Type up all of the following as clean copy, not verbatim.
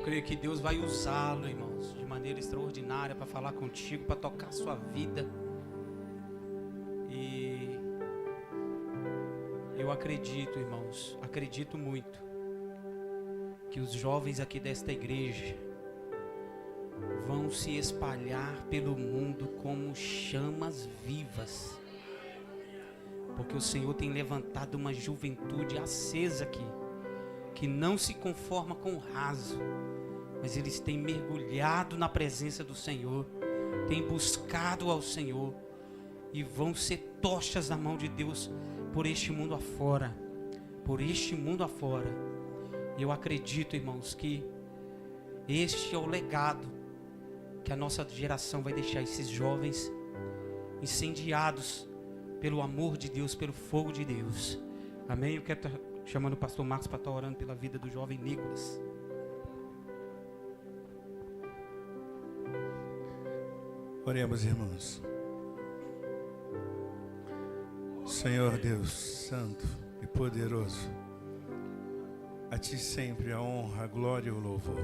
creio que Deus vai usá-lo, irmãos, de maneira extraordinária para falar contigo, para tocar a sua vida. E eu acredito, irmãos, acredito muito que os jovens aqui desta igreja vão se espalhar pelo mundo como chamas vivas, porque o Senhor tem levantado uma juventude acesa aqui, que não se conforma com o raso, mas eles têm mergulhado na presença do Senhor, têm buscado ao Senhor e vão ser tochas na mão de Deus por este mundo afora, por este mundo afora. Eu acredito, irmãos, que este é o legado que a nossa geração vai deixar, esses jovens incendiados pelo amor de Deus, pelo fogo de Deus. Amém? Eu quero estar chamando o pastor Marcos para estar orando pela vida do jovem Nicolas. Oremos, irmãos. Senhor Deus santo e poderoso, a Ti sempre a honra, a glória e o louvor.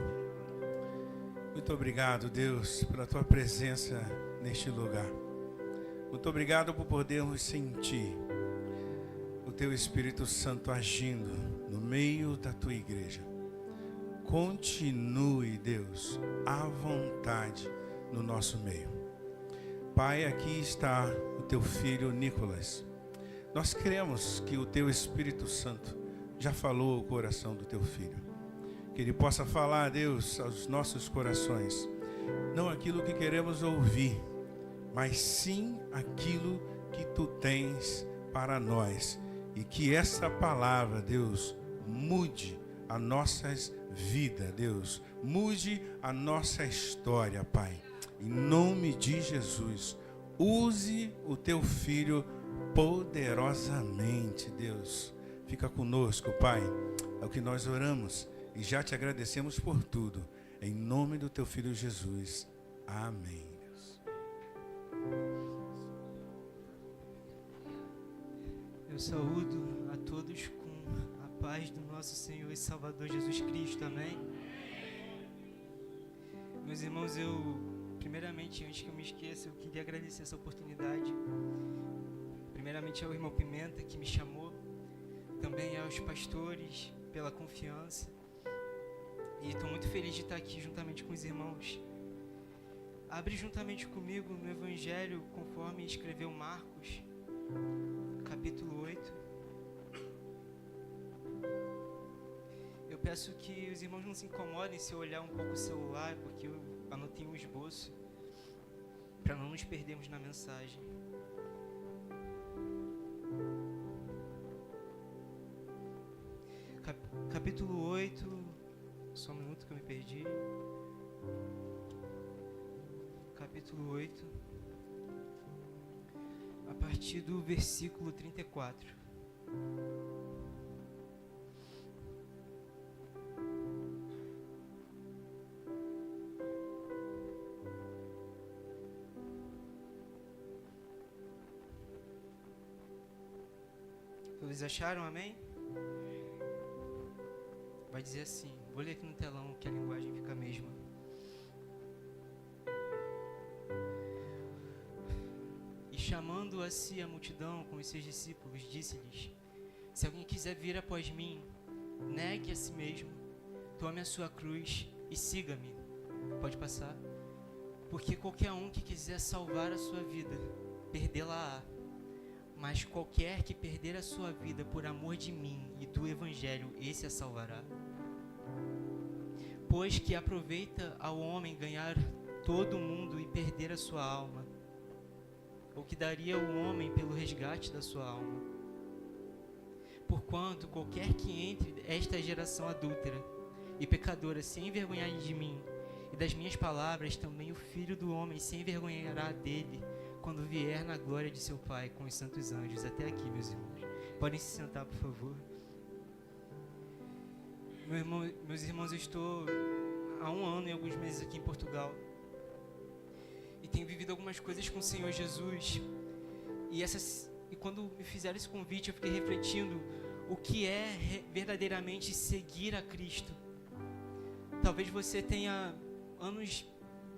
Muito obrigado, Deus, pela Tua presença neste lugar. Muito obrigado por podermos sentir o Teu Espírito Santo agindo no meio da Tua igreja. Continue, Deus, à vontade no nosso meio. Pai, aqui está o Teu filho Nicolas. Nós cremos que o Teu Espírito Santo já falou o coração do Teu filho. Que ele possa falar, Deus, aos nossos corações, não aquilo que queremos ouvir, mas sim aquilo que Tu tens para nós. E que essa palavra, Deus, mude as nossas vidas, Deus. Mude a nossa história, Pai. Em nome de Jesus, use o Teu filho poderosamente, Deus. Fica conosco, Pai. É o que nós oramos e já Te agradecemos por tudo. Em nome do Teu filho Jesus. Amém. Deus. Eu saúdo a todos com a paz do nosso Senhor e Salvador Jesus Cristo. Amém. Meus irmãos, primeiramente, antes que eu me esqueça, eu queria agradecer essa oportunidade. Primeiramente ao irmão Pimenta, que me chamou. Também aos pastores, pela confiança. E estou muito feliz de estar aqui juntamente com os irmãos. Abre juntamente comigo no Evangelho, conforme escreveu Marcos, capítulo 8. Eu peço que os irmãos não se incomodem se eu olhar um pouco o celular, porque eu anotei um esboço, para não nos perdermos na mensagem. Capítulo 8, só um minuto que eu me perdi. Capítulo 8, a partir do versículo 34. Todos acharam, amém? Vai dizer assim, vou ler aqui no telão que a linguagem fica a mesma. E chamando a si a multidão com os seus discípulos, disse-lhes: se alguém quiser vir após mim, negue a si mesmo, tome a sua cruz e siga-me. Pode passar. Porque qualquer um que quiser salvar a sua vida, perdê-la-á. Mas qualquer que perder a sua vida por amor de mim e do Evangelho, esse a salvará. Pois que aproveita ao homem ganhar todo o mundo e perder a sua alma? Ou que daria o homem pelo resgate da sua alma? Porquanto qualquer que entre esta geração adúltera e pecadora se envergonhar de mim e das minhas palavras, também o Filho do Homem se envergonhará dele, quando vier na glória de seu Pai com os santos anjos. Até aqui, meus irmãos. Podem se sentar, por favor. Meus irmãos, eu estou há 1 ano e alguns meses aqui em Portugal. E tenho vivido algumas coisas com o Senhor Jesus. E quando me fizeram esse convite, eu fiquei refletindo o que é verdadeiramente seguir a Cristo. talvez você tenha anos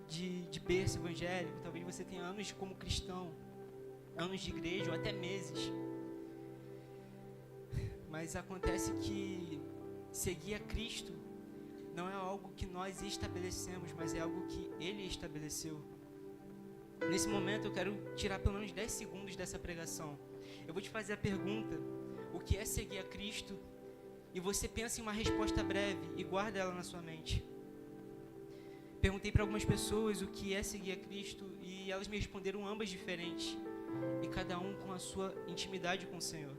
de berço evangélico, talvez você tenha anos como cristão, anos de igreja ou até meses. Mas acontece que seguir a Cristo não é algo que nós estabelecemos, mas é algo que Ele estabeleceu. Nesse momento eu quero tirar pelo menos 10 segundos dessa pregação. Eu vou te fazer a pergunta: o que é seguir a Cristo? E você pensa em uma resposta breve e guarda ela na sua mente. Perguntei para algumas pessoas o que é seguir a Cristo e elas me responderam ambas diferentes, e cada um com a sua intimidade com o Senhor.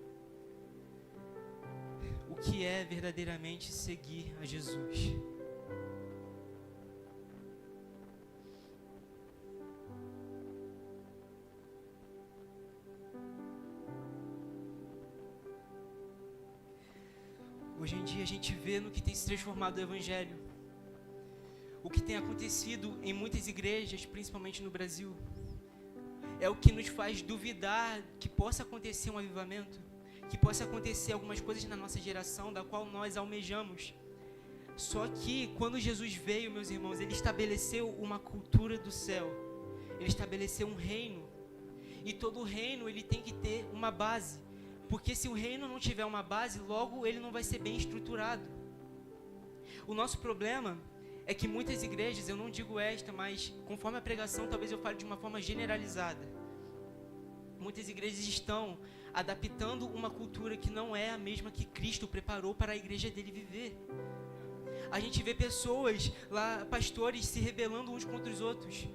O que é verdadeiramente seguir a Jesus? Hoje em dia a gente vê no que tem se transformado o Evangelho, o que tem acontecido em muitas igrejas, principalmente no Brasil, é o que nos faz duvidar que possa acontecer um avivamento, que possa acontecer algumas coisas na nossa geração, da qual nós almejamos. Só que quando Jesus veio, meus irmãos, Ele estabeleceu uma cultura do céu, Ele estabeleceu um reino, e todo reino ele tem que ter uma base, porque se o reino não tiver uma base, logo ele não vai ser bem estruturado. O nosso problema é que muitas igrejas, eu não digo esta, mas conforme a pregação, talvez eu fale de uma forma generalizada. Muitas igrejas estão adaptando uma cultura que não é a mesma que Cristo preparou para a igreja dele viver. A gente vê pessoas lá, pastores, se rebelando uns contra os outros,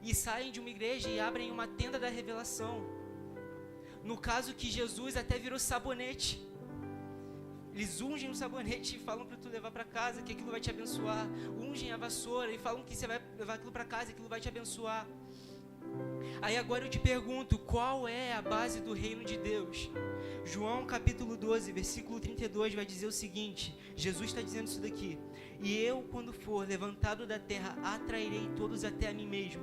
e saem de uma igreja e abrem uma tenda da revelação. No caso que Jesus até virou sabonete. Eles ungem o sabonete e falam para tu levar para casa, que aquilo vai te abençoar. Ungem a vassoura e falam que você vai levar aquilo para casa, que aquilo vai te abençoar. Aí agora eu te pergunto, qual é a base do reino de Deus? João capítulo 12, versículo 32 vai dizer o seguinte, Jesus está dizendo isso daqui: e eu, quando for levantado da terra, atrairei todos até a mim mesmo.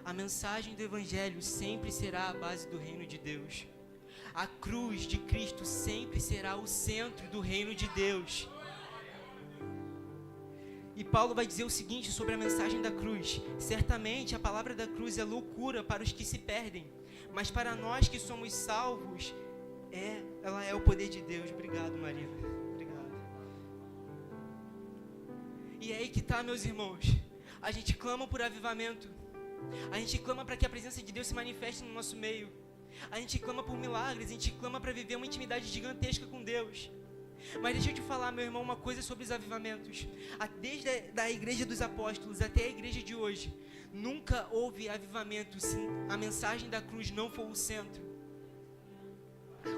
A mensagem do Evangelho sempre será a base do reino de Deus. A cruz de Cristo sempre será o centro do reino de Deus. E Paulo vai dizer o seguinte sobre a mensagem da cruz: certamente a palavra da cruz é loucura para os que se perdem, mas para nós que somos salvos, ela é o poder de Deus. Obrigado, Marina. Obrigado. E é aí que está, meus irmãos. A gente clama por avivamento. A gente clama para que a presença de Deus se manifeste no nosso meio. A gente clama por milagres, a gente clama para viver uma intimidade gigantesca com Deus. Mas deixa eu te falar, meu irmão, uma coisa sobre os avivamentos. Desde a igreja dos apóstolos até a igreja de hoje, nunca houve avivamento se a mensagem da cruz não for o centro.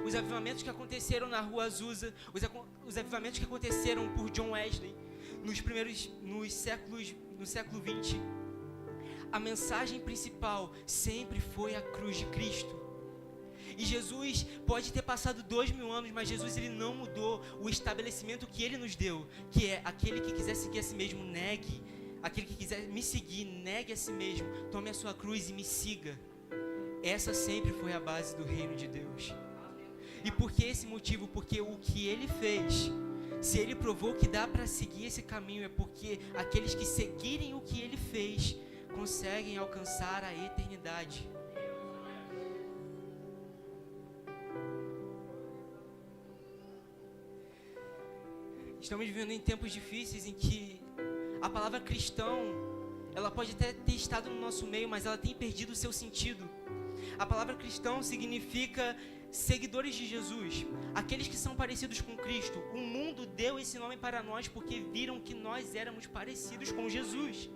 Os avivamentos que aconteceram na Rua Azusa, os avivamentos que aconteceram por John Wesley no século 20, a mensagem principal sempre foi a cruz de Cristo. E Jesus pode ter passado 2000 anos, mas Jesus ele não mudou o estabelecimento que ele nos deu, que é: aquele que quiser seguir a si mesmo, negue. Aquele que quiser me seguir, negue a si mesmo, tome a sua cruz e me siga. Essa sempre foi a base do reino de Deus. E por que esse motivo? Porque o que ele fez, se ele provou que dá para seguir esse caminho, é porque aqueles que seguirem o que ele fez conseguem alcançar a eternidade. Estamos vivendo em tempos difíceis em que a palavra cristão, ela pode até ter estado no nosso meio, mas ela tem perdido o seu sentido. A palavra cristão significa seguidores de Jesus, aqueles que são parecidos com Cristo. O mundo deu esse nome para nós porque viram que nós éramos parecidos com Jesus.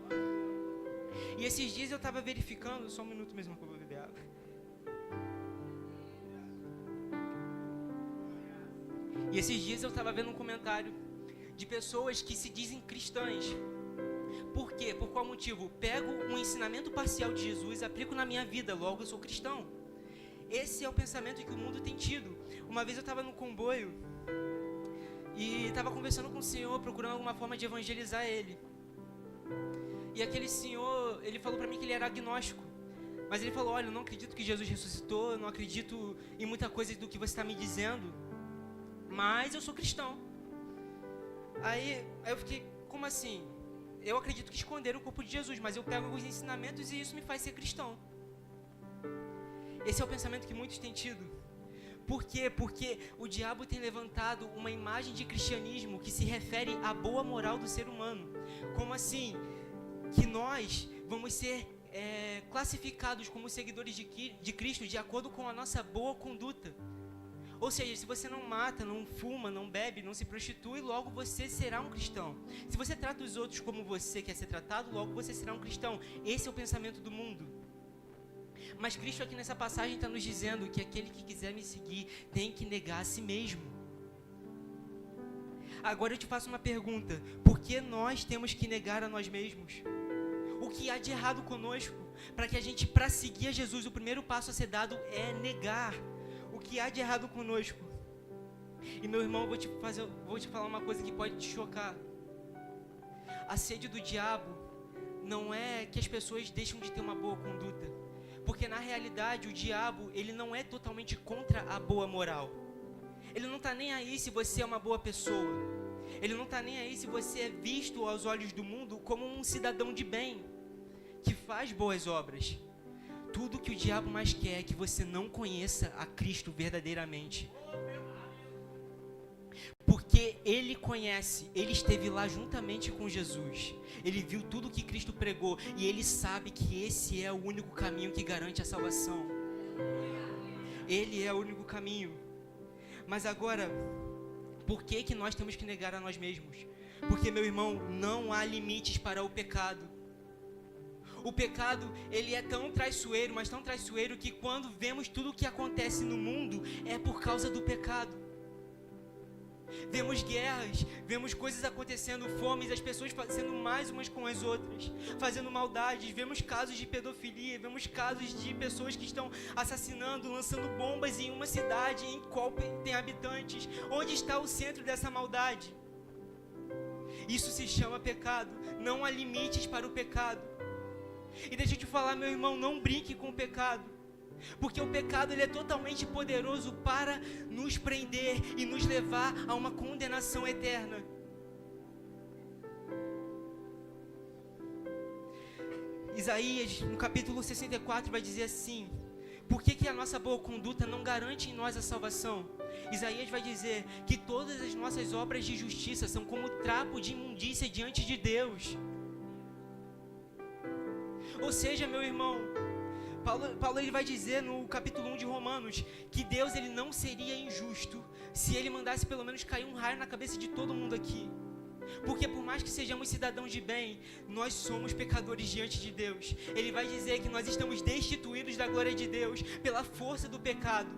E esses dias eu estava verificando, só um minuto mesmo que eu vou beber água. E esses dias eu estava vendo um comentário de pessoas que se dizem cristãs. Por quê? Por qual motivo? Pego um ensinamento parcial de Jesus, aplico na minha vida, logo eu sou cristão. Esse é o pensamento que o mundo tem tido. Uma vez eu estava no comboio e estava conversando com o Senhor, procurando alguma forma de evangelizar Ele. E aquele senhor, ele falou para mim que ele era agnóstico. Mas ele falou: olha, eu não acredito que Jesus ressuscitou, eu não acredito em muita coisa do que você está me dizendo, mas eu sou cristão. Aí eu fiquei, como assim? Eu acredito que esconderam o corpo de Jesus, mas eu pego alguns ensinamentos e isso me faz ser cristão. Esse é o pensamento que muitos têm tido. Por quê? Porque o diabo tem levantado uma imagem de cristianismo que se refere à boa moral do ser humano. Como assim? Que nós vamos ser classificados como seguidores de Cristo de acordo com a nossa boa conduta. Ou seja, se você não mata, não fuma, não bebe, não se prostitui, logo você será um cristão. Se você trata os outros como você quer ser tratado, logo você será um cristão. Esse é o pensamento do mundo. Mas Cristo aqui nessa passagem está nos dizendo que aquele que quiser me seguir tem que negar a si mesmo. Agora eu te faço uma pergunta: por que nós temos que negar a nós mesmos? O que há de errado conosco? Para seguir a Jesus, o primeiro passo a ser dado é negar. O que há de errado conosco? E meu irmão, vou te falar uma coisa que pode te chocar. A sede do diabo não é que as pessoas deixam de ter uma boa conduta. Porque na realidade o diabo, ele não é totalmente contra a boa moral. Ele não está nem aí se você é uma boa pessoa. Ele não está nem aí se você é visto aos olhos do mundo como um cidadão de bem, que faz boas obras. Tudo que o diabo mais quer é que você não conheça a Cristo verdadeiramente. Porque ele conhece, ele esteve lá juntamente com Jesus. Ele viu tudo que Cristo pregou e ele sabe que esse é o único caminho que garante a salvação. Ele é o único caminho. Mas agora, por que nós temos que negar a nós mesmos? Porque, meu irmão, não há limites para o pecado. O pecado, ele é tão traiçoeiro, mas tão traiçoeiro que quando vemos tudo o que acontece no mundo, é por causa do pecado. Vemos guerras, vemos coisas acontecendo, fomes, as pessoas sendo mais umas com as outras, fazendo maldades, vemos casos de pedofilia, vemos casos de pessoas que estão assassinando, lançando bombas em uma cidade em qual tem habitantes. Onde está o centro dessa maldade? Isso se chama pecado. Não há limites para o pecado. E deixa eu te falar, meu irmão, não brinque com o pecado. Porque o pecado, ele é totalmente poderoso para nos prender e nos levar a uma condenação eterna. Isaías, no capítulo 64, vai dizer assim: por que a nossa boa conduta não garante em nós a salvação? Isaías vai dizer que todas as nossas obras de justiça são como trapo de imundícia diante de Deus. Ou seja, meu irmão, Paulo ele vai dizer no capítulo 1 de Romanos que Deus ele não seria injusto se ele mandasse pelo menos cair um raio na cabeça de todo mundo aqui. Porque por mais que sejamos cidadãos de bem, nós somos pecadores diante de Deus. Ele vai dizer que nós estamos destituídos da glória de Deus pela força do pecado.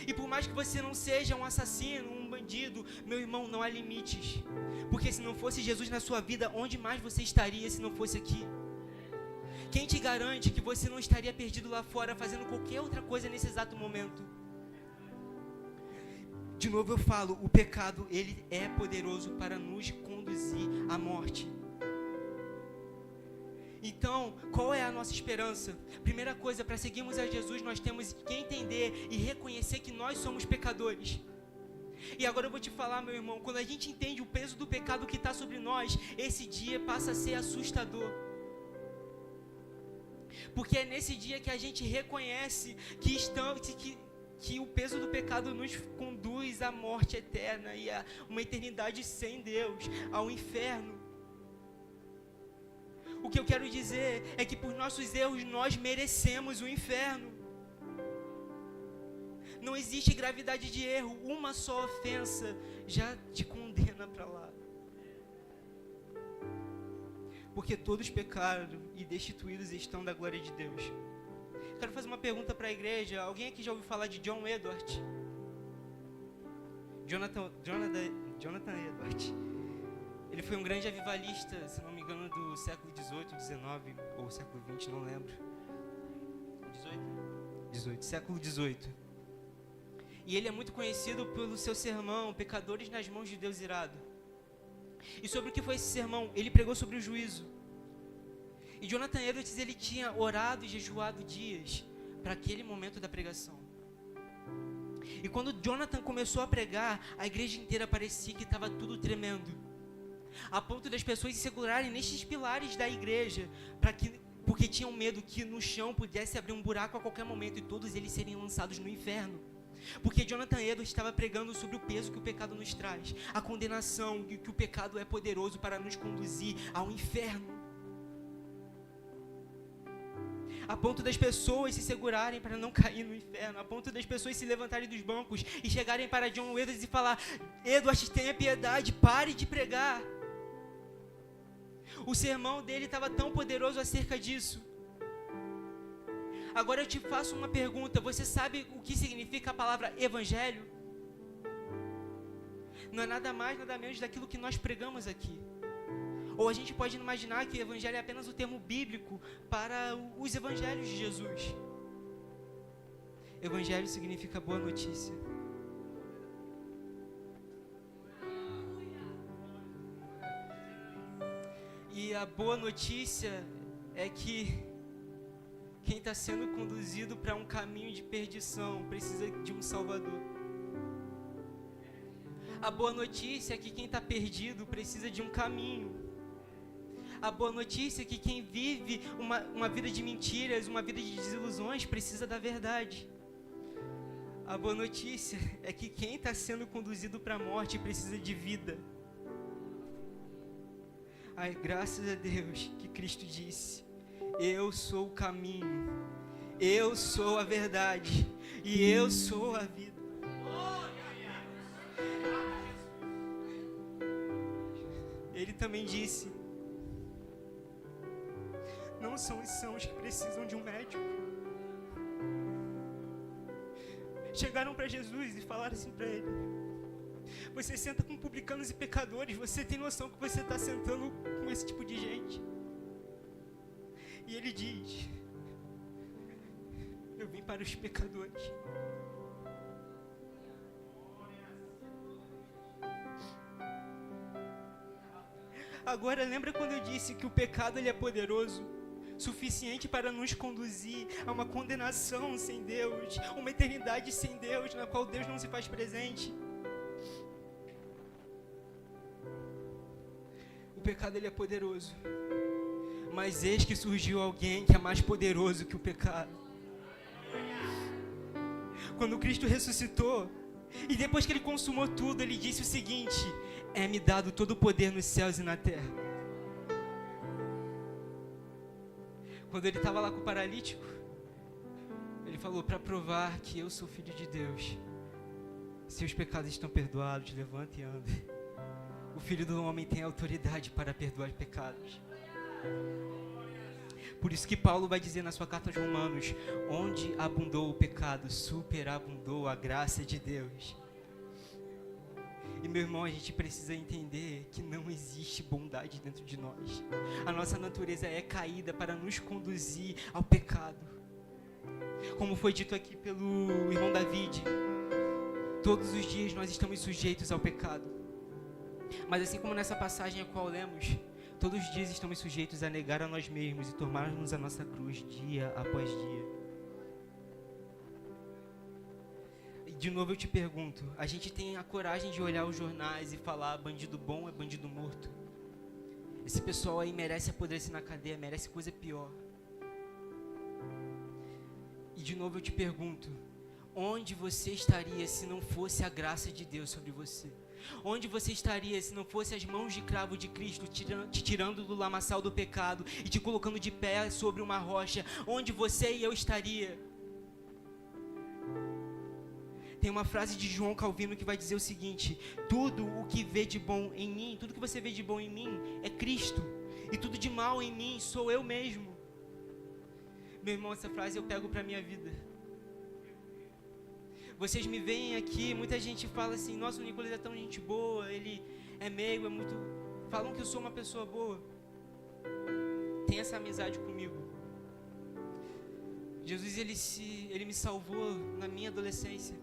E por mais que você não seja um assassino, um bandido, meu irmão, não há limites. Porque se não fosse Jesus na sua vida, onde mais você estaria se não fosse aqui? Quem te garante que você não estaria perdido lá fora fazendo qualquer outra coisa nesse exato momento? De novo eu falo, o pecado, ele é poderoso para nos conduzir à morte. Então, qual é a nossa esperança? Primeira coisa, para seguirmos a Jesus, nós temos que entender e reconhecer que nós somos pecadores. E agora eu vou te falar, meu irmão, quando a gente entende o peso do pecado que está sobre nós, esse dia passa a ser assustador. Porque é nesse dia que a gente reconhece que o peso do pecado nos conduz à morte eterna e a uma eternidade sem Deus, ao inferno. O que eu quero dizer é que por nossos erros nós merecemos o inferno. Não existe gravidade de erro, uma só ofensa já te condena para lá. Porque todos pecaram e destituídos estão da glória de Deus. Quero fazer uma pergunta para a igreja. Alguém aqui já ouviu falar de John Edward? Jonathan Edward. Ele foi um grande avivalista, se não me engano, do século XVIII, XIX ou século XX, não lembro. Século XVIII. E ele é muito conhecido pelo seu sermão, Pecadores nas Mãos de Deus Irado. E sobre o que foi esse sermão? Ele pregou sobre o juízo. E Jonathan Edwards, ele tinha orado e jejuado dias para aquele momento da pregação. E quando Jonathan começou a pregar, a igreja inteira parecia que estava tudo tremendo. a ponto das pessoas se segurarem nestes pilares da igreja, porque tinham medo que no chão pudesse abrir um buraco a qualquer momento e todos eles seriam lançados no inferno. Porque Jonathan Edwards estava pregando sobre o peso que o pecado nos traz, a condenação, e que o pecado é poderoso para nos conduzir ao inferno. A ponto das pessoas se segurarem para não cair no inferno, a ponto das pessoas se levantarem dos bancos e chegarem para John Edwards e falar: Edwards, tenha piedade, pare de pregar. O sermão dele estava tão poderoso acerca disso. Agora eu te faço uma pergunta: você sabe o que significa a palavra evangelho? Não é nada mais, nada menos daquilo que nós pregamos aqui. Ou a gente pode imaginar que o evangelho é apenas o termo bíblico para os evangelhos de Jesus. Evangelho significa boa notícia. E a boa notícia é que quem está sendo conduzido para um caminho de perdição precisa de um Salvador. A boa notícia é que quem está perdido precisa de um caminho. A boa notícia é que quem vive uma vida de mentiras, uma vida de desilusões, precisa da verdade. A boa notícia é que quem está sendo conduzido para a morte precisa de vida. Ai, graças a Deus que Cristo disse: eu sou o caminho, eu sou a verdade e eu sou a vida. Ele também disse: não são os sãos que precisam de um médico. Chegaram para Jesus e falaram assim para ele: você senta com publicanos e pecadores, você tem noção que você está sentando com esse tipo de gente? E ele diz: eu vim para os pecadores. Agora, lembra quando eu disse que o pecado ele é poderoso, suficiente para nos conduzir a uma condenação sem Deus, uma eternidade sem Deus, na qual Deus não se faz presente? O pecado ele é poderoso, mas eis que surgiu alguém que é mais poderoso que o pecado. Quando Cristo ressuscitou, e depois que ele consumou tudo, ele disse o seguinte: é-me dado todo o poder nos céus e na terra. Quando ele estava lá com o paralítico, ele falou: para provar que eu sou filho de Deus, seus pecados estão perdoados, levante e ande. O Filho do Homem tem autoridade para perdoar pecados. Por isso que Paulo vai dizer na sua carta aos Romanos: onde abundou o pecado, superabundou a graça de Deus. E meu irmão, a gente precisa entender que não existe bondade dentro de nós. A nossa natureza é caída para nos conduzir ao pecado. Como foi dito aqui pelo irmão David, todos os dias nós estamos sujeitos ao pecado. Mas assim como nessa passagem a qual lemos, todos os dias estamos sujeitos a negar a nós mesmos e tomarmos a nossa cruz dia após dia. E de novo eu te pergunto, a gente tem a coragem de olhar os jornais e falar: bandido bom é bandido morto? Esse pessoal aí merece apodrecer na cadeia, merece coisa pior. E de novo eu te pergunto, onde você estaria se não fosse a graça de Deus sobre você? Onde você estaria se não fosse as mãos de cravo de Cristo te tirando do lamaçal do pecado e te colocando de pé sobre uma rocha? Onde você e eu estaria? Tem uma frase de João Calvino que vai dizer o seguinte: tudo o que vê de bom em mim, tudo que você vê de bom em mim é Cristo, e tudo de mal em mim sou eu mesmo. Meu irmão, essa frase eu pego para minha vida. Vocês me veem aqui, muita gente fala assim: nossa, o Nicolas é tão gente boa, ele é meigo, é muito... falam que eu sou uma pessoa boa. Tem essa amizade comigo. Jesus, ele me salvou na minha adolescência.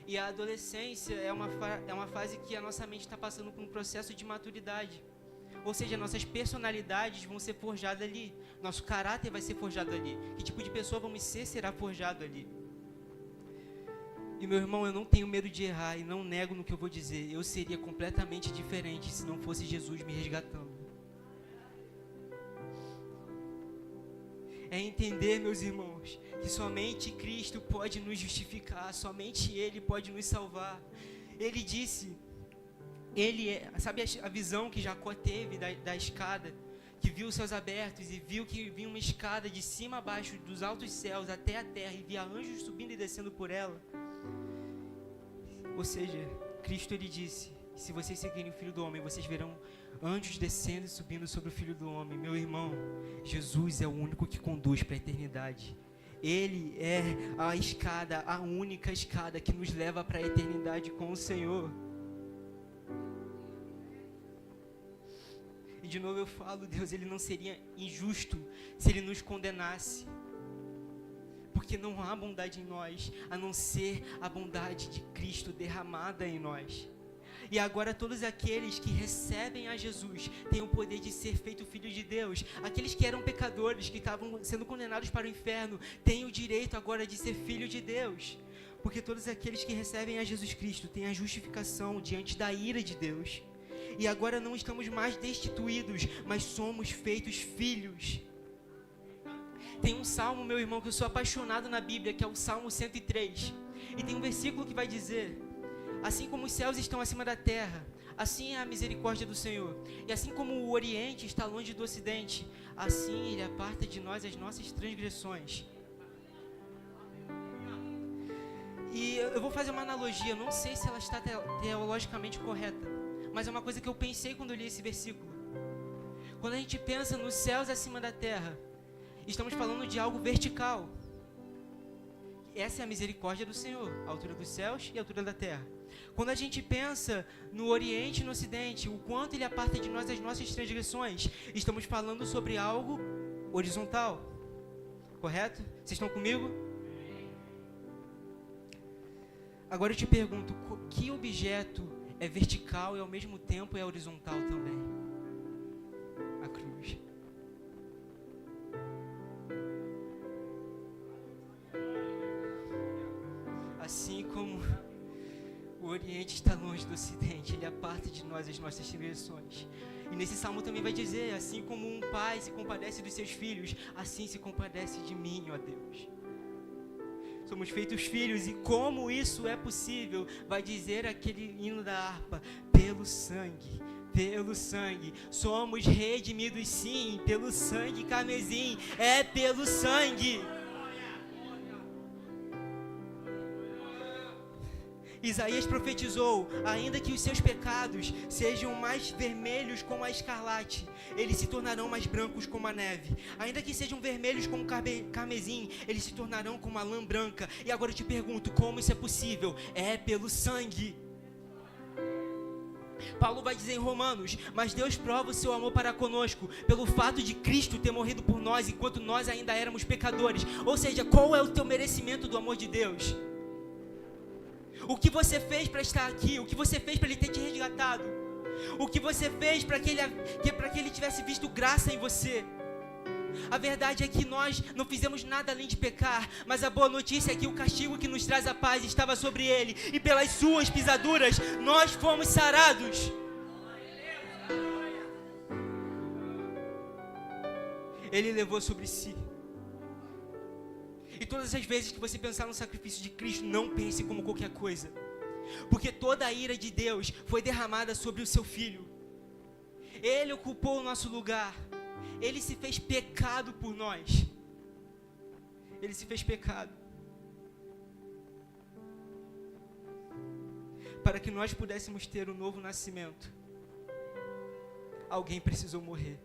E a adolescência é uma fase que a nossa mente está passando por um processo de maturidade. Ou seja, nossas personalidades vão ser forjadas ali. Nosso caráter vai ser forjado ali. Que tipo de pessoa vamos ser será forjado ali. E meu irmão, eu não tenho medo de errar e não nego no que eu vou dizer. Eu seria completamente diferente se não fosse Jesus me resgatando. É entender, meus irmãos, que somente Cristo pode nos justificar, somente Ele pode nos salvar. Ele disse, sabe a visão que Jacó teve da escada, que viu os céus abertos e viu que vinha uma escada de cima a baixo, dos altos céus até a terra, e via anjos subindo e descendo por ela? Ou seja, Cristo ele disse, se vocês seguirem o Filho do Homem, vocês verão anjos descendo e subindo sobre o Filho do Homem. Meu irmão, Jesus é o único que conduz para a eternidade. Ele é a escada, a única escada que nos leva para a eternidade com o Senhor. E de novo eu falo, Deus, Ele não seria injusto se Ele nos condenasse. Porque não há bondade em nós, a não ser a bondade de Cristo derramada em nós. E agora todos aqueles que recebem a Jesus têm o poder de ser feito filho de Deus. Aqueles que eram pecadores, que estavam sendo condenados para o inferno, têm o direito agora de ser filho de Deus. Porque todos aqueles que recebem a Jesus Cristo têm a justificação diante da ira de Deus. E agora não estamos mais destituídos, mas somos feitos filhos. Tem um salmo, meu irmão, que eu sou apaixonado na Bíblia, que é o Salmo 103. E tem um versículo que vai dizer: assim como os céus estão acima da terra, assim é a misericórdia do Senhor. E assim como o Oriente está longe do Ocidente, assim Ele aparta de nós as nossas transgressões. E eu vou fazer uma analogia, eu não sei se ela está teologicamente correta, mas é uma coisa que eu pensei quando eu li esse versículo. Quando a gente pensa nos céus acima da terra, estamos falando de algo vertical. Essa é a misericórdia do Senhor, a altura dos céus e a altura da terra. Quando a gente pensa no Oriente e no Ocidente, o quanto Ele aparta de nós as nossas transgressões, estamos falando sobre algo horizontal. Correto? Vocês estão comigo? Agora eu te pergunto, que objeto é vertical e ao mesmo tempo é horizontal também? A cruz. Assim como o Oriente está longe do Ocidente, Ele aparta de nós as nossas transgressões. E nesse salmo também vai dizer, assim como um pai se compadece dos seus filhos, assim se compadece de mim, ó Deus. Somos feitos filhos, e como isso é possível? Vai dizer aquele hino da harpa: pelo sangue, pelo sangue. Somos redimidos sim, pelo sangue carmesim, é pelo sangue. Isaías profetizou: ainda que os seus pecados sejam mais vermelhos como a escarlate, eles se tornarão mais brancos como a neve. Ainda que sejam vermelhos como carmesim, eles se tornarão como a lã branca. E agora eu te pergunto, como isso é possível? É pelo sangue. Paulo vai dizer em Romanos: mas Deus prova o seu amor para conosco pelo fato de Cristo ter morrido por nós enquanto nós ainda éramos pecadores. Ou seja, qual é o teu merecimento do amor de Deus? O que você fez para estar aqui? O que você fez para Ele ter te resgatado? O que você fez para que Ele tivesse visto graça em você? A verdade é que nós não fizemos nada além de pecar, mas a boa notícia é que o castigo que nos traz a paz estava sobre Ele, e pelas suas pisaduras nós fomos sarados. Ele levou sobre si. E todas as vezes que você pensar no sacrifício de Cristo, não pense como qualquer coisa, porque toda a ira de Deus foi derramada sobre o seu Filho. Ele ocupou o nosso lugar. Ele se fez pecado por nós. Ele se fez pecado para que nós pudéssemos ter um novo nascimento. Alguém precisou morrer.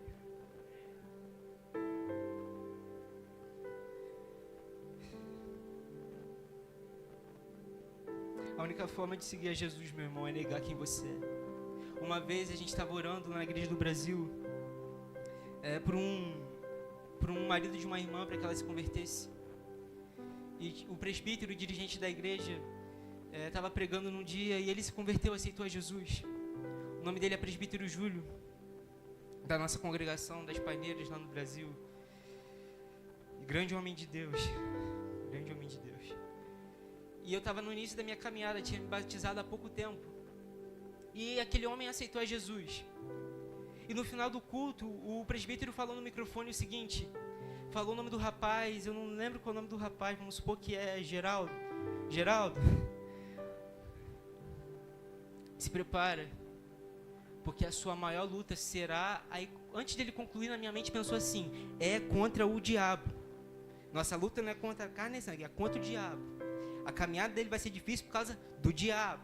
A única forma de seguir a Jesus, meu irmão, é negar quem você é. Uma vez a gente estava orando na igreja do Brasil por um marido de uma irmã, para que ela se convertesse. E o presbítero, o dirigente da igreja, estava pregando num dia e ele se converteu, aceitou a Jesus. O nome dele é presbítero Júlio, da nossa congregação das Paineiras lá no Brasil. Grande homem de Deus, grande homem de Deus. E eu estava no início da minha caminhada, tinha me batizado há pouco tempo. E aquele homem aceitou a Jesus. E no final do culto, o presbítero falou no microfone o seguinte, falou o nome do rapaz, eu não lembro qual é o nome do rapaz, vamos supor que é Geraldo. Geraldo, se prepara, porque a sua maior luta será... Aí, antes dele concluir, na minha mente pensou assim, é contra o diabo. Nossa luta não é contra a carne e sangue, é contra o diabo. A caminhada dele vai ser difícil por causa do diabo.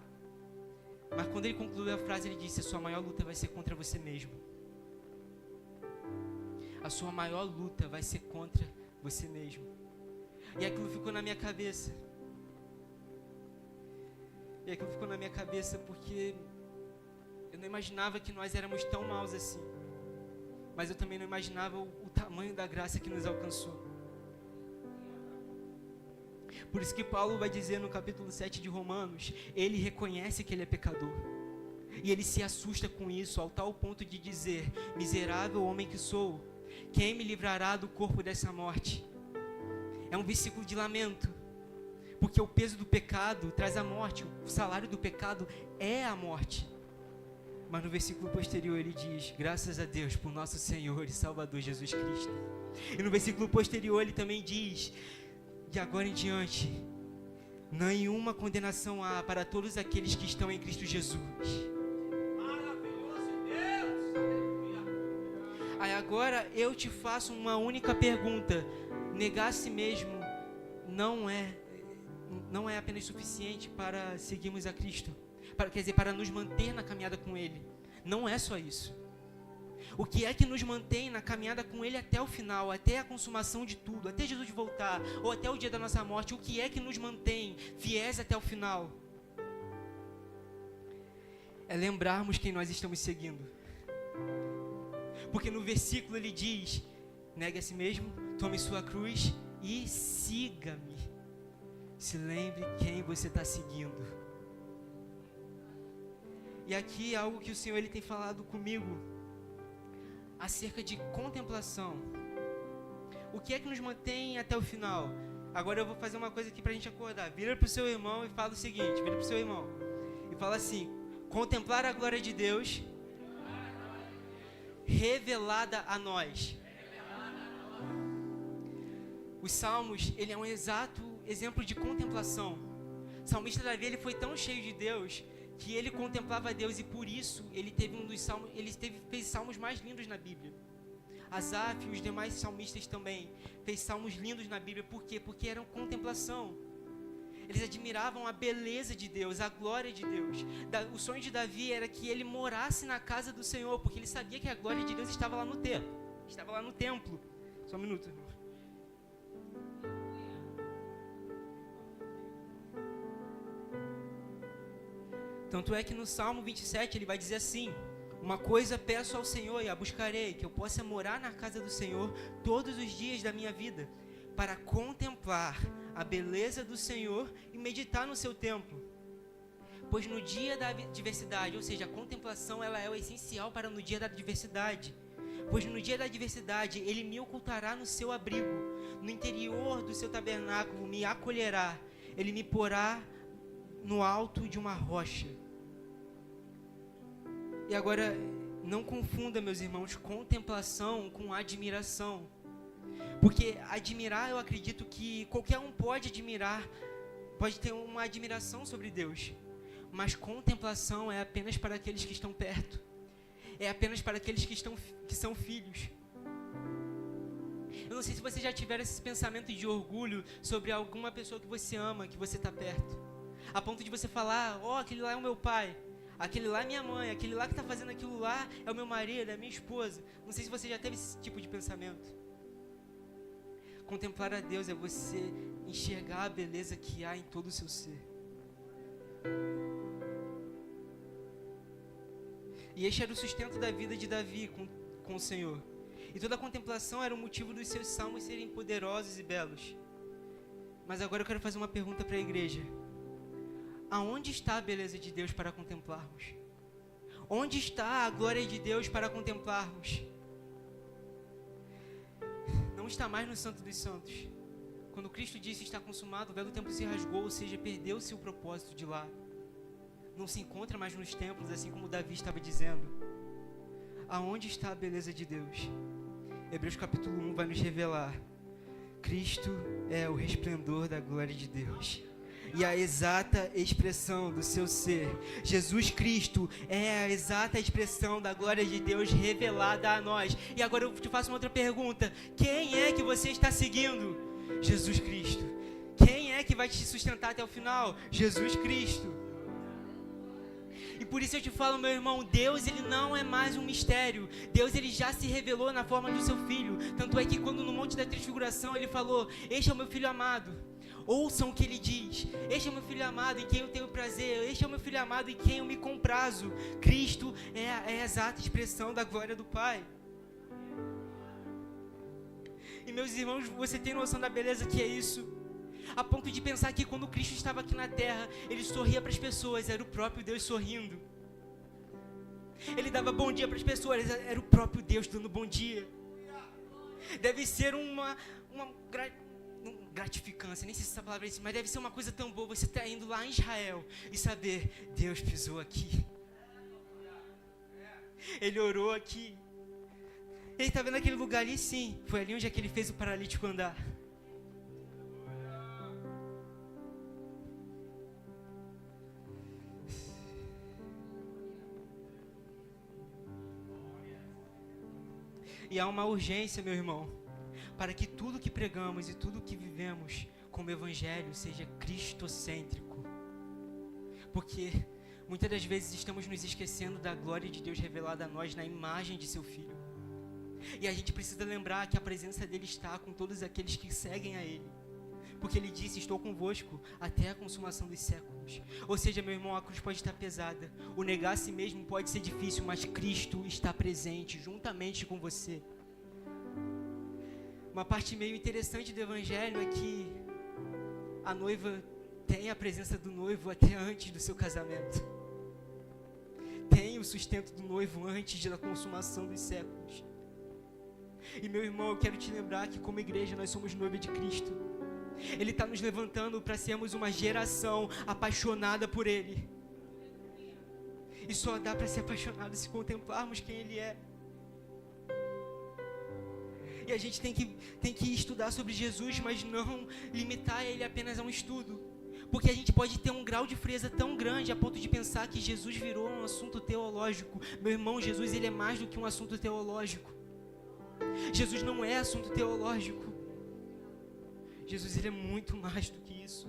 Mas quando ele concluiu a frase, ele disse, a sua maior luta vai ser contra você mesmo. A sua maior luta vai ser contra você mesmo. E aquilo ficou na minha cabeça. E aquilo ficou na minha cabeça porque eu não imaginava que nós éramos tão maus assim. Mas eu também não imaginava o tamanho da graça que nos alcançou. Por isso que Paulo vai dizer no capítulo 7 de Romanos, ele reconhece que ele é pecador. E ele se assusta com isso, ao tal ponto de dizer, miserável homem que sou, quem me livrará do corpo dessa morte? É um versículo de lamento, porque o peso do pecado traz a morte, o salário do pecado é a morte. Mas no versículo posterior ele diz, graças a Deus por nosso Senhor e Salvador Jesus Cristo. E no versículo posterior ele também diz, de agora em diante, nenhuma condenação há para todos aqueles que estão em Cristo Jesus. Maravilhoso Deus! Aleluia! Aí agora eu te faço uma única pergunta. Negar a si mesmo não é apenas suficiente para seguirmos a Cristo. Para nos manter na caminhada com Ele. Não é só isso. O que é que nos mantém na caminhada com Ele até o final, até a consumação de tudo, até Jesus voltar, ou até o dia da nossa morte? O que é que nos mantém fiéis até o final? É lembrarmos quem nós estamos seguindo. Porque no versículo ele diz, negue a si mesmo, tome sua cruz e siga-me. Se lembre quem você está seguindo. E aqui é algo que o Senhor ele tem falado comigo acerca de contemplação. O que é que nos mantém até o final? Agora eu vou fazer uma coisa aqui para a gente acordar. Vira para o seu irmão e fala o seguinte, vira para o seu irmão e fala assim, contemplar a glória de Deus revelada a nós. Os Salmos, ele é um exato exemplo de contemplação. O salmista Davi, ele foi tão cheio de Deus que ele contemplava Deus e por isso ele fez salmos mais lindos na Bíblia. Asaf e os demais salmistas também fez salmos lindos na Bíblia. Por quê? Porque eram contemplação. Eles admiravam a beleza de Deus, a glória de Deus. O sonho de Davi era que ele morasse na casa do Senhor, porque ele sabia que a glória de Deus estava lá no templo. Estava lá no templo. Só um minuto, irmão. Tanto é que no Salmo 27 ele vai dizer assim, uma coisa peço ao Senhor e a buscarei, que eu possa morar na casa do Senhor todos os dias da minha vida, para contemplar a beleza do Senhor e meditar no seu templo. Pois no dia da adversidade, ou seja, a contemplação ela é o essencial para no dia da adversidade. Pois no dia da adversidade ele me ocultará no seu abrigo, no interior do seu tabernáculo me acolherá, ele me porá no alto de uma rocha. E agora, não confunda, meus irmãos, contemplação com admiração. Porque admirar, eu acredito que qualquer um pode admirar, pode ter uma admiração sobre Deus. Mas contemplação é apenas para aqueles que estão perto. É apenas para aqueles que são filhos. Eu não sei se você já tiver esse pensamento de orgulho sobre alguma pessoa que você ama, que você está perto. A ponto de você falar, aquele lá é o meu pai, aquele lá é minha mãe, aquele lá que está fazendo aquilo lá é o meu marido, é a minha esposa. Não sei se você já teve esse tipo de pensamento. Contemplar a Deus é você enxergar a beleza que há em todo o seu ser. E este era o sustento da vida de Davi com o Senhor. E toda a contemplação era o motivo dos seus salmos serem poderosos e belos. Mas agora eu quero fazer uma pergunta para a igreja. Aonde está a beleza de Deus para contemplarmos? Onde está a glória de Deus para contemplarmos? Não está mais no Santo dos Santos. Quando Cristo disse está consumado, o véu do templo se rasgou, ou seja, perdeu-se o propósito de lá. Não se encontra mais nos templos, assim como Davi estava dizendo. Aonde está a beleza de Deus? Hebreus capítulo 1 vai nos revelar. Cristo é o resplendor da glória de Deus e a exata expressão do seu ser. Jesus Cristo é a exata expressão da glória de Deus revelada a nós. E agora eu te faço uma outra pergunta. Quem é que você está seguindo? Jesus Cristo. Quem é que vai te sustentar até o final? Jesus Cristo. E por isso eu te falo, meu irmão, Deus, ele não é mais um mistério. Deus, ele já se revelou na forma do seu Filho. Tanto é que quando no Monte da Transfiguração ele falou, este é o meu Filho amado. Ouçam o que ele diz. Este é o meu Filho amado em quem eu tenho prazer. Este é o meu Filho amado em quem eu me comprazo. Cristo é a exata expressão da glória do Pai. E meus irmãos, você tem noção da beleza que é isso? A ponto de pensar que quando Cristo estava aqui na terra, ele sorria para as pessoas, era o próprio Deus sorrindo. Ele dava bom dia para as pessoas, era o próprio Deus dando bom dia. Deve ser uma gratificância, nem sei se essa palavra é isso, mas deve ser uma coisa tão boa você estar indo lá em Israel e saber, Deus pisou aqui. Ele orou aqui. Ele está vendo aquele lugar ali, sim, foi ali onde é que ele fez o paralítico andar. E há uma urgência, meu irmão, para que tudo que pregamos e tudo que vivemos como evangelho seja cristocêntrico. Porque muitas das vezes estamos nos esquecendo da glória de Deus revelada a nós na imagem de seu Filho. E a gente precisa lembrar que a presença dele está com todos aqueles que seguem a ele. Porque ele disse, estou convosco até a consumação dos séculos. Ou seja, meu irmão, a cruz pode estar pesada. O negar a si mesmo pode ser difícil, mas Cristo está presente juntamente com você. Uma parte meio interessante do evangelho é que a noiva tem a presença do noivo até antes do seu casamento. Tem o sustento do noivo antes da consumação dos séculos. E meu irmão, eu quero te lembrar que como igreja nós somos noiva de Cristo. Ele está nos levantando para sermos uma geração apaixonada por Ele. E só dá para ser apaixonado se contemplarmos quem Ele é. E a gente tem que estudar sobre Jesus, mas não limitar Ele apenas a um estudo. Porque a gente pode ter um grau de frieza tão grande a ponto de pensar que Jesus virou um assunto teológico. Meu irmão, Jesus ele é mais do que um assunto teológico. Jesus não é assunto teológico. Jesus ele é muito mais do que isso.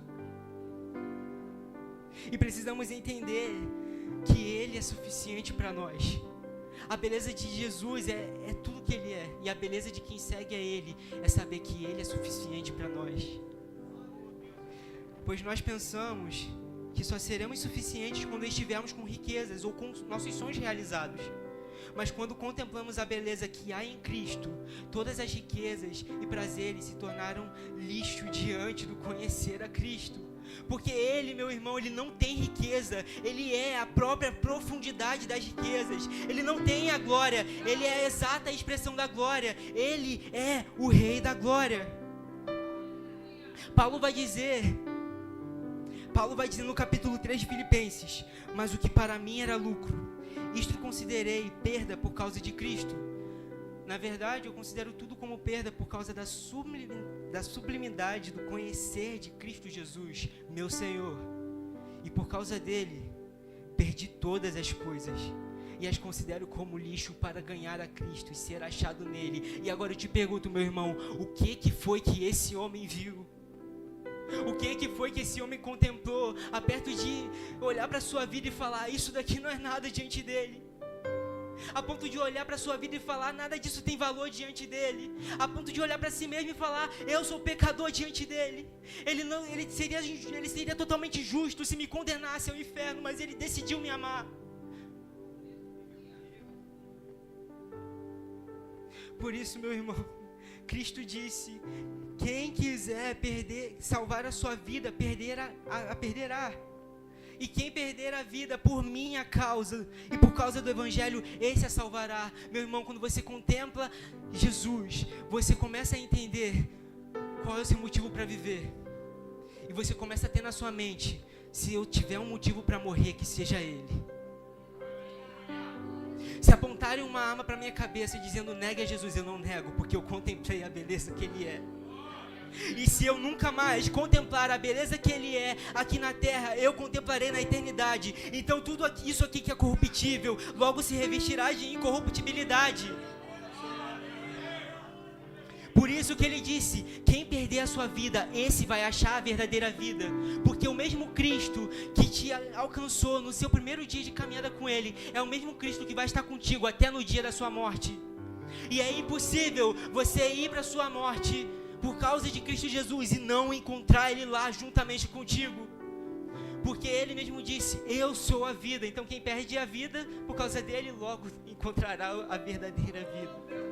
E precisamos entender que Ele é suficiente para nós. A beleza de Jesus é tudo que Ele é. E a beleza de quem segue a Ele é saber que Ele é suficiente para nós. Pois nós pensamos que só seremos suficientes quando estivermos com riquezas ou com nossos sonhos realizados. Mas quando contemplamos a beleza que há em Cristo, todas as riquezas e prazeres se tornaram lixo diante do conhecer a Cristo. Porque Ele, meu irmão, Ele não tem riqueza, Ele é a própria profundidade das riquezas. Ele não tem a glória, Ele é a exata expressão da glória. Ele é o Rei da glória. Paulo vai dizer no capítulo 3 de Filipenses: mas o que para mim era lucro, isto considerei perda por causa de Cristo. Na verdade, eu considero tudo como perda por causa da sublimidade do conhecer de Cristo Jesus, meu Senhor. E por causa dele, perdi todas as coisas e as considero como lixo para ganhar a Cristo e ser achado nele. E agora eu te pergunto, meu irmão, o que foi que esse homem viu? O que foi que esse homem contemplou a perto de olhar para a sua vida e falar, isso daqui não é nada diante dele? A ponto de olhar para a sua vida e falar, nada disso tem valor diante dele. A ponto de olhar para si mesmo e falar, eu sou pecador diante dele. Ele seria totalmente justo se me condenasse ao inferno, mas ele decidiu me amar. Por isso, meu irmão, Cristo disse, quem quiser salvar a sua vida, perderá. E quem perder a vida por minha causa e por causa do Evangelho, esse a salvará. Meu irmão, quando você contempla Jesus, você começa a entender qual é o seu motivo para viver? E você começa a ter na sua mente, se eu tiver um motivo para morrer, que seja ele. Se apontarem uma arma para minha cabeça dizendo negue a Jesus, eu não nego, porque eu contemplei a beleza que ele é. E se eu nunca mais contemplar a beleza que ele é aqui na terra, eu contemplarei na eternidade. Então tudo isso aqui que é corruptível, logo se revestirá de incorruptibilidade. Por isso que ele disse, quem perder a sua vida, esse vai achar a verdadeira vida. Porque o mesmo Cristo que te alcançou no seu primeiro dia de caminhada com ele, é o mesmo Cristo que vai estar contigo até no dia da sua morte. E é impossível você ir para a sua morte por causa de Cristo Jesus e não encontrar ele lá juntamente contigo. Porque ele mesmo disse, eu sou a vida. Então quem perde a vida por causa dele, logo encontrará a verdadeira vida.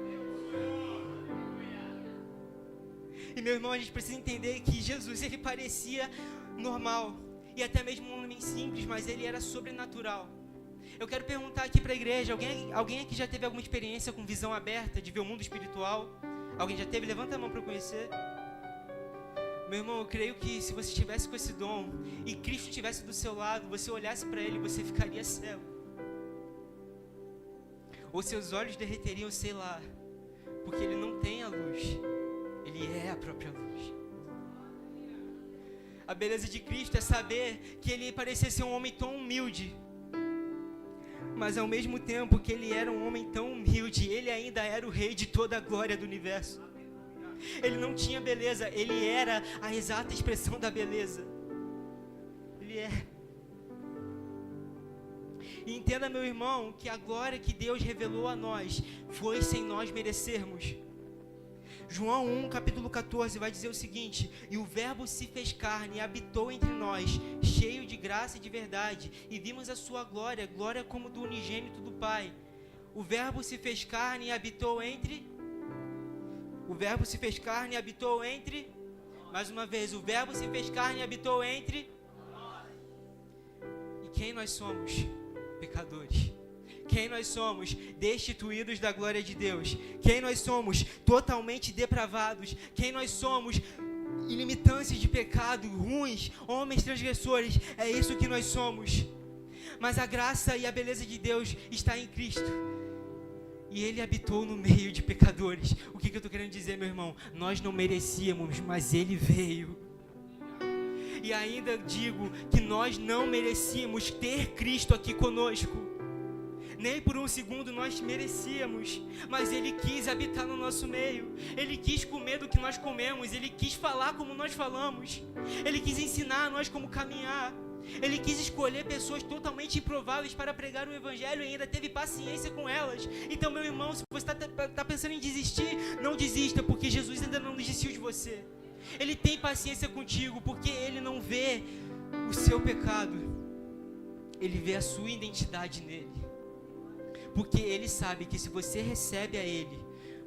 E meu irmão, a gente precisa entender que Jesus, ele parecia normal, e até mesmo um homem simples, mas ele era sobrenatural. Eu quero perguntar aqui para a igreja, alguém aqui já teve alguma experiência com visão aberta, de ver o mundo espiritual? Alguém já teve? Levanta a mão para eu conhecer. Meu irmão, eu creio que se você estivesse com esse dom, e Cristo estivesse do seu lado, você olhasse para ele, você ficaria cego. Ou seus olhos derreteriam, sei lá, porque ele não tem a luz. Ele é a própria luz. A beleza de Cristo é saber que ele parecia ser um homem tão humilde, mas ao mesmo tempo que ele era um homem tão humilde, ele ainda era o rei de toda a glória do universo. Ele não tinha beleza, ele era a exata expressão da beleza. Ele é. E entenda, meu irmão, que a glória que Deus revelou a nós foi sem nós merecermos. João 1, capítulo 14, vai dizer o seguinte: e o verbo se fez carne e habitou entre nós, cheio de graça e de verdade, e vimos a sua glória, glória como do unigênito do Pai. O verbo se fez carne e habitou entre... O verbo se fez carne e habitou entre... Mais uma vez, o verbo se fez carne e habitou entre... E quem nós somos? Pecadores. Quem nós somos? Destituídos da glória de Deus. Quem nós somos? Totalmente depravados. Quem nós somos? Ilimitâncias de pecado, ruins, homens transgressores. É isso que nós somos. Mas a graça e a beleza de Deus está em Cristo. E Ele habitou no meio de pecadores. O que eu estou querendo dizer, meu irmão? Nós não merecíamos, mas Ele veio. E ainda digo que nós não merecíamos ter Cristo aqui conosco. Nem por um segundo nós merecíamos, mas Ele quis habitar no nosso meio. Ele quis comer do que nós comemos. Ele quis falar como nós falamos. Ele quis ensinar a nós como caminhar. Ele quis escolher pessoas totalmente improváveis para pregar o Evangelho e ainda teve paciência com elas. Então, meu irmão, se você está pensando em desistir, não desista, porque Jesus ainda não desistiu de você. Ele tem paciência contigo, porque Ele não vê o seu pecado. Ele vê a sua identidade nele. Porque Ele sabe que se você recebe a Ele,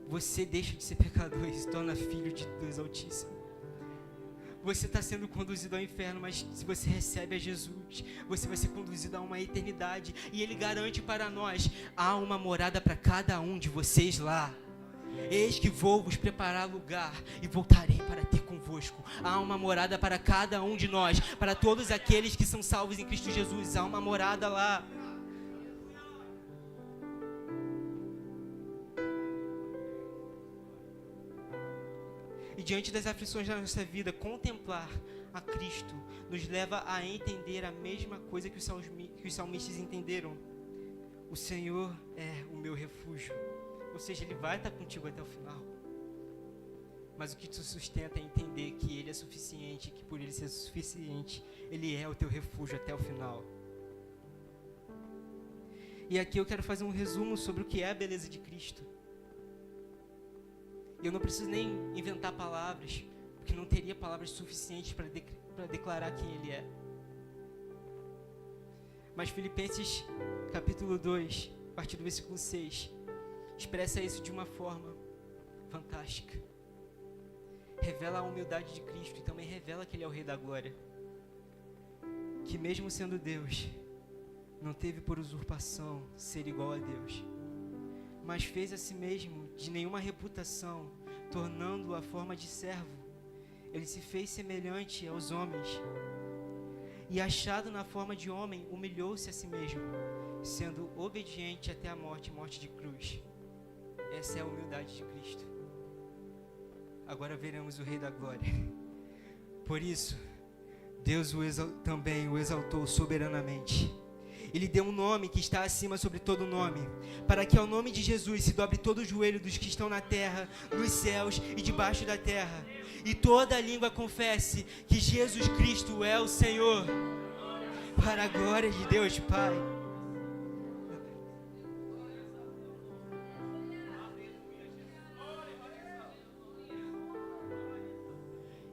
você deixa de ser pecador e se torna filho de Deus Altíssimo. Você está sendo conduzido ao inferno, mas se você recebe a Jesus, você vai ser conduzido a uma eternidade. E Ele garante para nós, há uma morada para cada um de vocês lá. Eis que vou vos preparar lugar e voltarei para ter convosco. Há uma morada para cada um de nós, para todos aqueles que são salvos em Cristo Jesus. Há uma morada lá. E diante das aflições da nossa vida, contemplar a Cristo nos leva a entender a mesma coisa que os salmistas entenderam. O Senhor é o meu refúgio. Ou seja, Ele vai estar contigo até o final. Mas o que te sustenta é entender que Ele é suficiente, que por Ele ser suficiente, Ele é o teu refúgio até o final. E aqui eu quero fazer um resumo sobre o que é a beleza de Cristo. Eu não preciso nem inventar palavras, porque não teria palavras suficientes para declarar quem Ele é. Mas Filipenses capítulo 2, a partir do versículo 6, expressa isso de uma forma fantástica. Revela a humildade de Cristo e também revela que Ele é o Rei da Glória. Que mesmo sendo Deus, não teve por usurpação ser igual a Deus, mas fez a si mesmo de nenhuma reputação, tornando-o a forma de servo, ele se fez semelhante aos homens. E achado na forma de homem, humilhou-se a si mesmo, sendo obediente até a morte, morte de cruz. Essa é a humildade de Cristo. Agora veremos o Rei da Glória. Por isso, Deus também o exaltou soberanamente. Ele deu um nome que está acima sobre todo nome, para que ao nome de Jesus se dobre todo o joelho dos que estão na terra, nos céus e debaixo da terra, e toda a língua confesse que Jesus Cristo é o Senhor, para a glória de Deus Pai.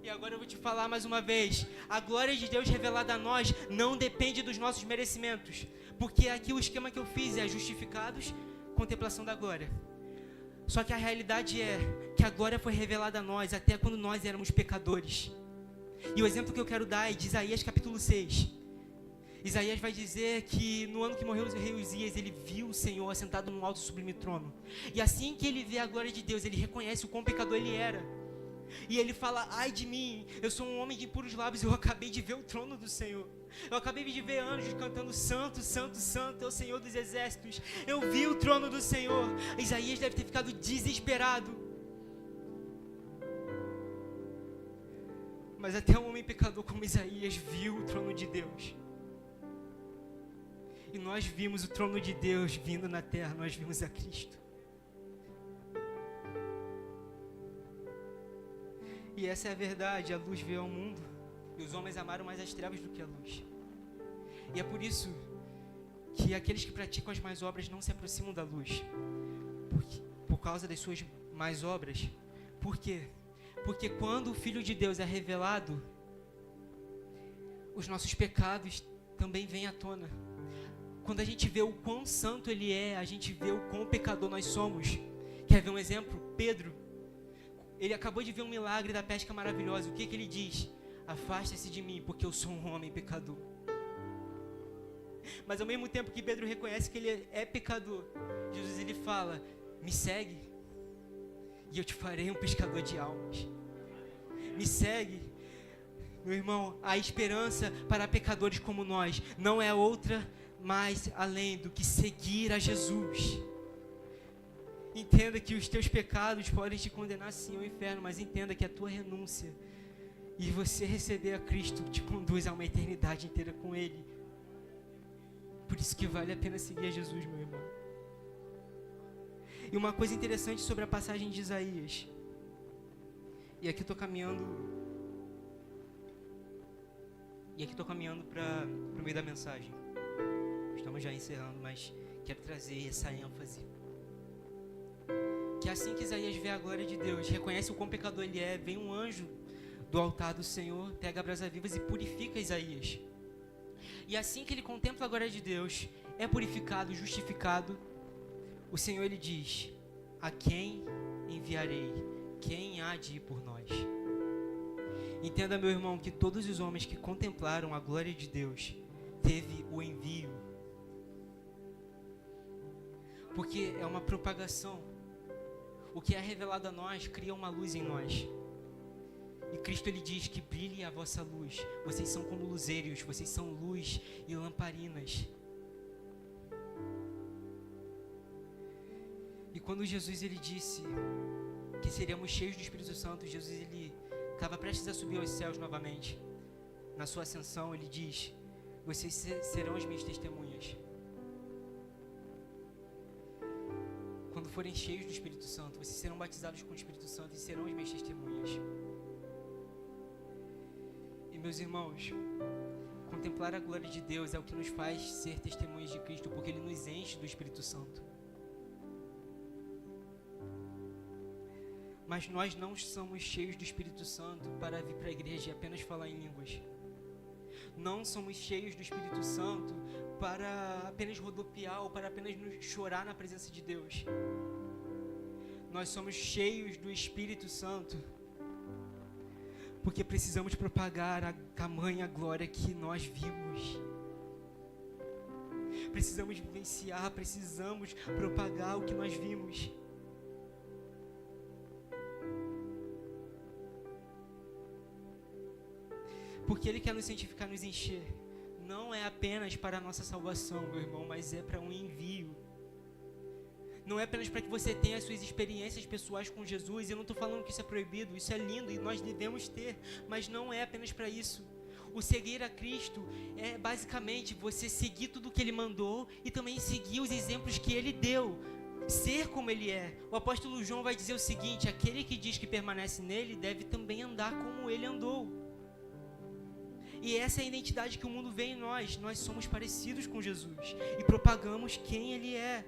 E agora eu vou te falar mais uma vez, a glória de Deus revelada a nós não depende dos nossos merecimentos, porque aqui o esquema que eu fiz é justificados, contemplação da glória. Só que a realidade é que a glória foi revelada a nós até quando nós éramos pecadores. E o exemplo que eu quero dar é de Isaías capítulo 6. Isaías vai dizer que no ano que morreu o rei Uzias, ele viu o Senhor assentado num alto e sublime trono. E assim que ele vê a glória de Deus, ele reconhece o quão pecador ele era. E ele fala, ai de mim, eu sou um homem de impuros lábios, eu acabei de ver o trono do Senhor. Eu acabei de ver anjos cantando santo, santo, santo é o Senhor dos exércitos. Eu vi o trono do Senhor. Isaías deve ter ficado desesperado. Mas até um homem pecador como Isaías viu o trono de Deus. E nós vimos o trono de Deus vindo na terra, nós vimos a Cristo. E essa é a verdade, a luz veio ao mundo, e os homens amaram mais as trevas do que a luz. E é por isso que aqueles que praticam as más obras não se aproximam da luz, por causa das suas más obras. Por quê? Porque quando o Filho de Deus é revelado, os nossos pecados também vêm à tona. Quando a gente vê o quão santo Ele é, a gente vê o quão pecador nós somos. Quer ver um exemplo? Pedro. Ele acabou de ver um milagre da pesca maravilhosa. O que ele diz? Afasta-se de mim, porque eu sou um homem pecador. Mas ao mesmo tempo que Pedro reconhece que ele é pecador, Jesus ele fala, me segue, e eu te farei um pescador de almas. Me segue. Meu irmão, a esperança para pecadores como nós não é outra mais além do que seguir a Jesus. Entenda que os teus pecados podem te condenar sim ao inferno, mas entenda que a tua renúncia e você receber a Cristo te conduz a uma eternidade inteira com Ele. Por isso que vale a pena seguir a Jesus, meu irmão. E uma coisa interessante sobre a passagem de Isaías, e aqui estou caminhando para o meio da mensagem. Estamos já encerrando, mas quero trazer essa ênfase. Que assim que Isaías vê a glória de Deus, reconhece o quão pecador ele é, vem um anjo do altar do Senhor, pega brasas vivas e purifica Isaías. E assim que ele contempla a glória de Deus, é purificado, justificado, o Senhor ele diz, a quem enviarei? Quem há de ir por nós? Entenda, meu irmão, que todos os homens que contemplaram a glória de Deus, teve o envio. Porque é uma propagação. O que é revelado a nós cria uma luz em nós. E Cristo ele diz que brilhe a vossa luz. Vocês são como luzeiros, vocês são luz e lamparinas. E quando Jesus ele disse que seríamos cheios do Espírito Santo, Jesus ele estava prestes a subir aos céus novamente. Na sua ascensão ele diz, vocês serão as minhas testemunhas. Quando forem cheios do Espírito Santo, vocês serão batizados com o Espírito Santo e serão as minhas testemunhas. E meus irmãos, contemplar a glória de Deus é o que nos faz ser testemunhas de Cristo, porque Ele nos enche do Espírito Santo. Mas nós não somos cheios do Espírito Santo para vir para a igreja e apenas falar em línguas. Não somos cheios do Espírito Santo para apenas rodopiar ou para apenas chorar na presença de Deus. Nós somos cheios do Espírito Santo porque precisamos propagar a tamanha glória que nós vimos. Precisamos vivenciar, precisamos propagar o que nós vimos. Porque Ele quer nos santificar, nos encher. Não é apenas para a nossa salvação, meu irmão, mas é para um envio. Não é apenas para que você tenha as suas experiências pessoais com Jesus. Eu não estou falando que isso é proibido, isso é lindo e nós devemos ter, mas não é apenas para isso. O seguir a Cristo é basicamente você seguir tudo o que Ele mandou e também seguir os exemplos que Ele deu. Ser como Ele é. O apóstolo João vai dizer o seguinte: aquele que diz que permanece nele deve também andar como Ele andou. E essa é a identidade que o mundo vê em nós. Nós somos parecidos com Jesus e propagamos quem Ele é.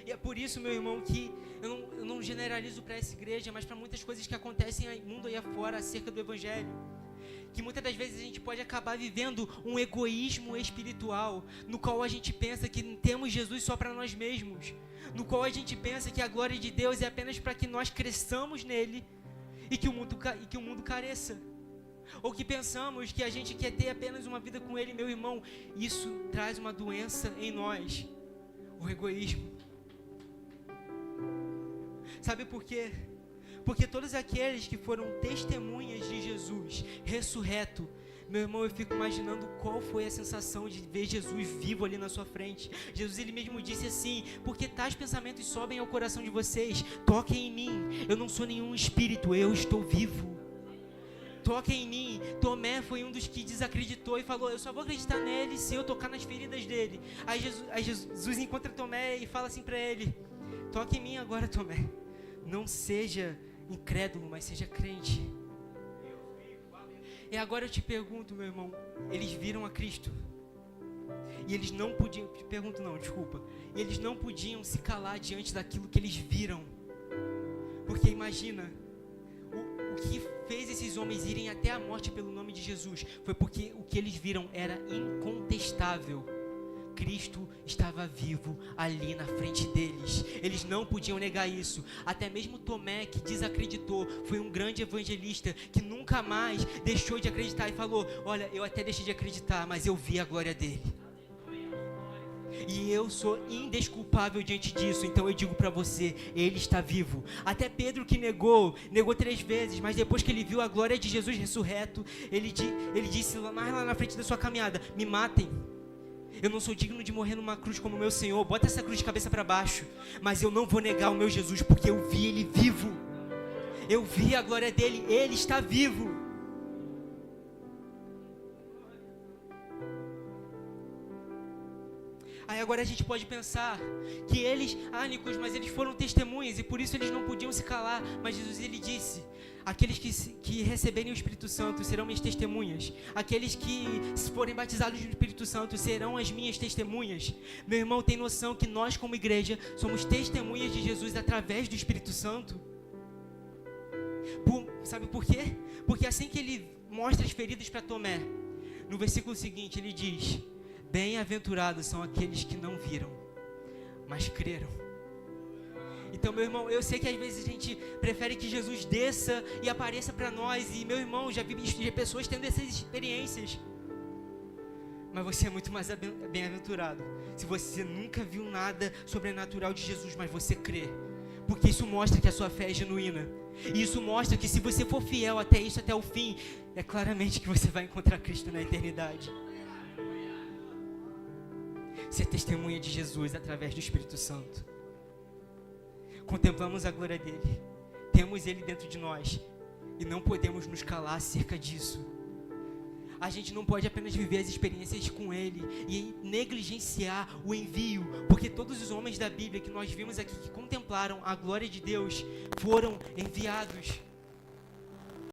E é por isso, meu irmão, que eu não generalizo para essa igreja, mas para muitas coisas que acontecem no mundo aí afora acerca do Evangelho. Que muitas das vezes a gente pode acabar vivendo um egoísmo espiritual, no qual a gente pensa que temos Jesus só para nós mesmos, no qual a gente pensa que a glória de Deus é apenas para que nós cresçamos nele e que o mundo careça. Ou que pensamos que a gente quer ter apenas uma vida com Ele, meu irmão. Isso traz uma doença em nós, o egoísmo. Sabe por quê? Porque todos aqueles que foram testemunhas de Jesus ressurreto, meu irmão, eu fico imaginando qual foi a sensação de ver Jesus vivo ali na sua frente. Jesus, Ele mesmo disse assim: porque tais pensamentos sobem ao coração de vocês, toquem em mim, eu não sou nenhum espírito, eu estou vivo. Toquem em mim. Tomé foi um dos que desacreditou e falou: eu só vou acreditar nele se eu tocar nas feridas dele. Aí Jesus encontra Tomé e fala assim para ele: toque em mim agora, Tomé. Não seja incrédulo, mas seja crente. E agora eu te pergunto, meu irmão, eles viram a Cristo. E eles não podiam, e eles não podiam se calar diante daquilo que eles viram. Porque imagina, o que fez esses homens irem até a morte pelo nome de Jesus foi porque o que eles viram era incontestável. Cristo estava vivo ali na frente deles. Eles não podiam negar isso. Até mesmo Tomé, que desacreditou, foi um grande evangelista que nunca mais deixou de acreditar e falou: olha, eu até deixei de acreditar, mas eu vi a glória dele. E eu sou indesculpável diante disso. Então eu digo para você, Ele está vivo. Até Pedro, que negou 3 vezes, mas depois que ele viu a glória de Jesus ressurreto, ele disse lá na frente da sua caminhada: me matem, eu não sou digno de morrer numa cruz como meu Senhor, bota essa cruz de cabeça para baixo, mas eu não vou negar o meu Jesus, porque eu vi Ele vivo. Eu vi a glória dele, Ele está vivo. Aí agora a gente pode pensar que eles, Nicos, mas eles foram testemunhas e por isso eles não podiam se calar. Mas Jesus, Ele disse: aqueles que receberem o Espírito Santo serão minhas testemunhas. Aqueles que forem batizados no Espírito Santo serão as minhas testemunhas. Meu irmão, tem noção que nós como igreja somos testemunhas de Jesus através do Espírito Santo? Sabe por quê? Porque assim que Ele mostra as feridas para Tomé, no versículo seguinte Ele diz: bem-aventurados são aqueles que não viram, mas creram. Então, meu irmão, eu sei que às vezes a gente prefere que Jesus desça e apareça para nós. E, meu irmão, já vi pessoas tendo essas experiências. Mas você é muito mais bem-aventurado se você nunca viu nada sobrenatural de Jesus, mas você crê. Porque isso mostra que a sua fé é genuína. E isso mostra que se você for fiel até isso, até o fim, é claramente que você vai encontrar Cristo na eternidade. Ser testemunha de Jesus através do Espírito Santo. Contemplamos a glória dele, temos ele dentro de nós e não podemos nos calar acerca disso. A gente não pode apenas viver as experiências com ele e negligenciar o envio, porque todos os homens da Bíblia que nós vimos aqui que contemplaram a glória de Deus foram enviados.